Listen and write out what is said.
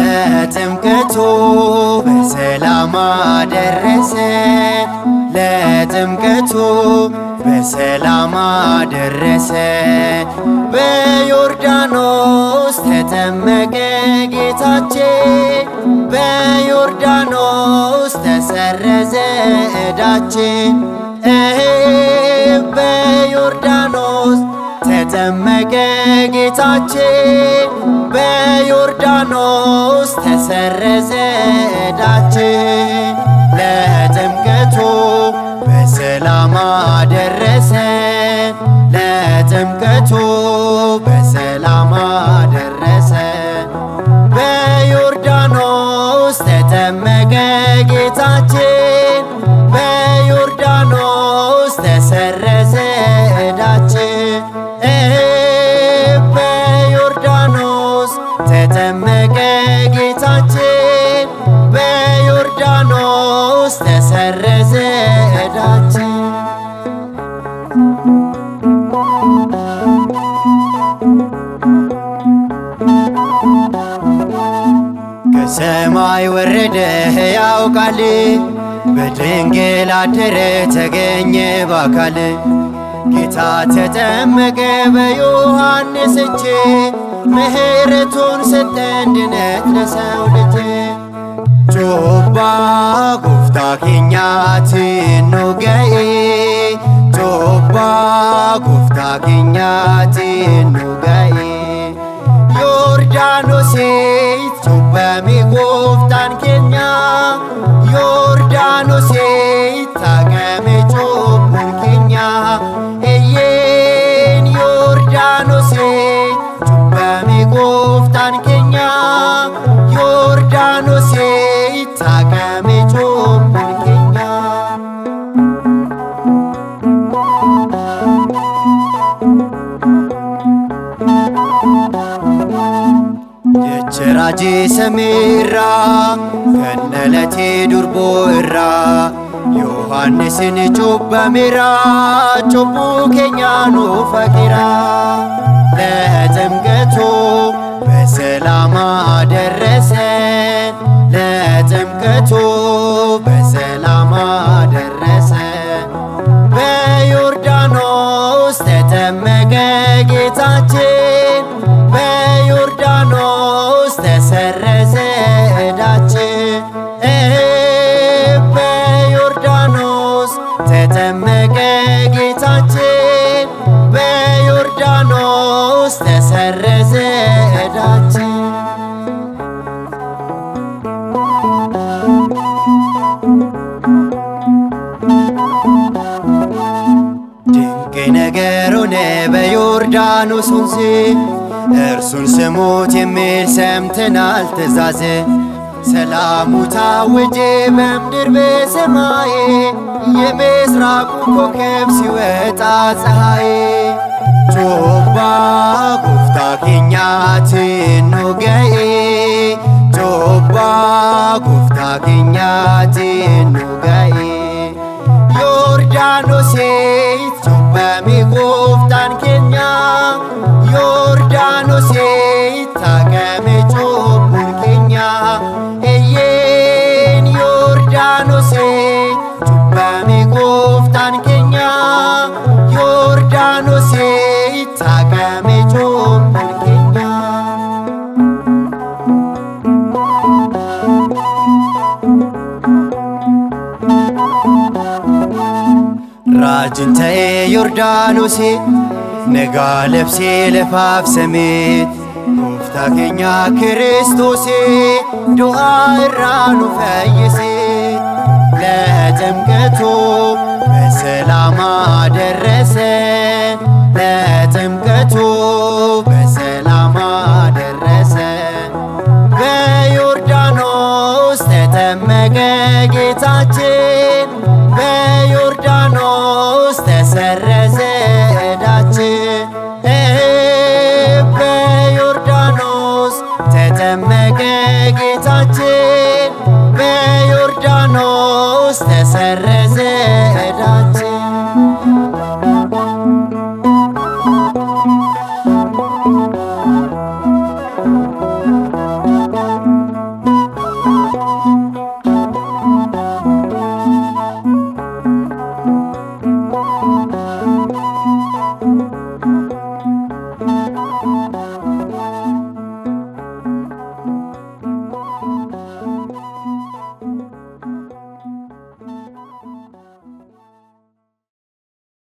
ለጥምቀቱ በሰላም አደረሰን። ለጥምቀቱ በሰላም አደረሰን። በዮርዳኖስ ተጠመቀ ጌታችን፣ በዮርዳኖስ ተሰረዘ ዕዳችን። በዮርዳኖስ ተጠመቀ ጌታችን፣ በዮርዳኖስ ተሰረዘ ዕዳችን። ለጥምቀቱ በሰላም አደረሰን። ለጥምቀቱ በሰላም አደረሰን። በዮርዳኖስ ተጠመቀ ጌታችን፣ በዮርዳኖስ ተሰረዘ ዕዳችን። በዮርዳኖስ ተጠመቀ ጌታችን፣ በዮርዳኖስ ተሰረዘ ዕዳችን። ከሰማይ ወረደ ሕያው ቃል፣ በድንግል አደረ ተገኘ በአካል። ጌታ ተጠመቀ በዮሐንስ እጅ፣ ምሕረቱን ሰጠን ድነት ለሰው ልጅ። ጮባ ጎፍታ ኬኛቲን ኑገኤ፣ ጮባ ጎፍታ ኬኛቲን ኑገኤ። ዮርዳኖሴት ጩበሜ ጎፍታን ኬኛ፣ ዮርዳኖሴት ታቀሜ ጩቡን ኬኛ። እዬን ዮርዳኖሴት ጩበሜ ጎፍታን ኬኛ፣ ዮርዳኖሴት ታቀሜ ጩቡን ኬኛ። ጀራጂ ሰሜራ ከነለቴ ዱርቦ እራ፣ ዮሐንስን ጩበሜራ ጩቡ ኬኛኑ ፈቂራ። ለጥምቀቱ በሰላም አደረሰን። ለጥምቀቱ በሰላም አደረሰን። በዮርዳኖስ ተጠመቀ ጌታችን፣ በዮርዳኖስ ተሰረዘ ዕዳችን። በዮርዳኖስ ተጠመቀ ጌታችን፣ በዮርዳኖስ ተሰረዘ ዕዳችን። ድንቅ ነገር ሆነ በዮርዳኖስ ወንዝ፣ እርሱን ስሙት የሚል ሰምተናል ትእዛዝ። ሰላሙ ታወጀ በምድር በሰማይ፣ የምስራቁ ኮከብ ሲወጣ ፀሐይ። ጮባ ጎፍታ ኬኛቲን ኑገኤ፣ ጮባ ጎፍታ ኬኛቲን ኑገኤ። ዮርዳኖሴት ጩበሜ ጎፍታን ኬኛ፣ ዮርዳኖሴት ታቀሜ ጩቡን ኬኛ። እዬን ዮርዳኖሴት ጩበሜ ጎፍታን ኬኛ፣ ዮርዳኖሴት ታቀሜ ጩቡን ኬኛ። ራጅን ተኤ ዮርዳኖሴ ነጋ ለብሴ ለፋፍ ሰሜት፣ ጎፍታ ኬኛ ክርስቶሴ ዱዓ እራኑ ፈይሴ። ለጥምቀቱ በሰላም አደረሰን። ለጥምቀቱ በሰላም አደረሰን። በዮርዳኖስ ተጠመቀ ጌታችን፣ በዮርዳኖስ ተሰረዘ ዕዳችን። በዮርዳኖስ ተጠመቀ ጌታችን፣ በዮርዳኖስ ተሰረዘ ዕዳችን።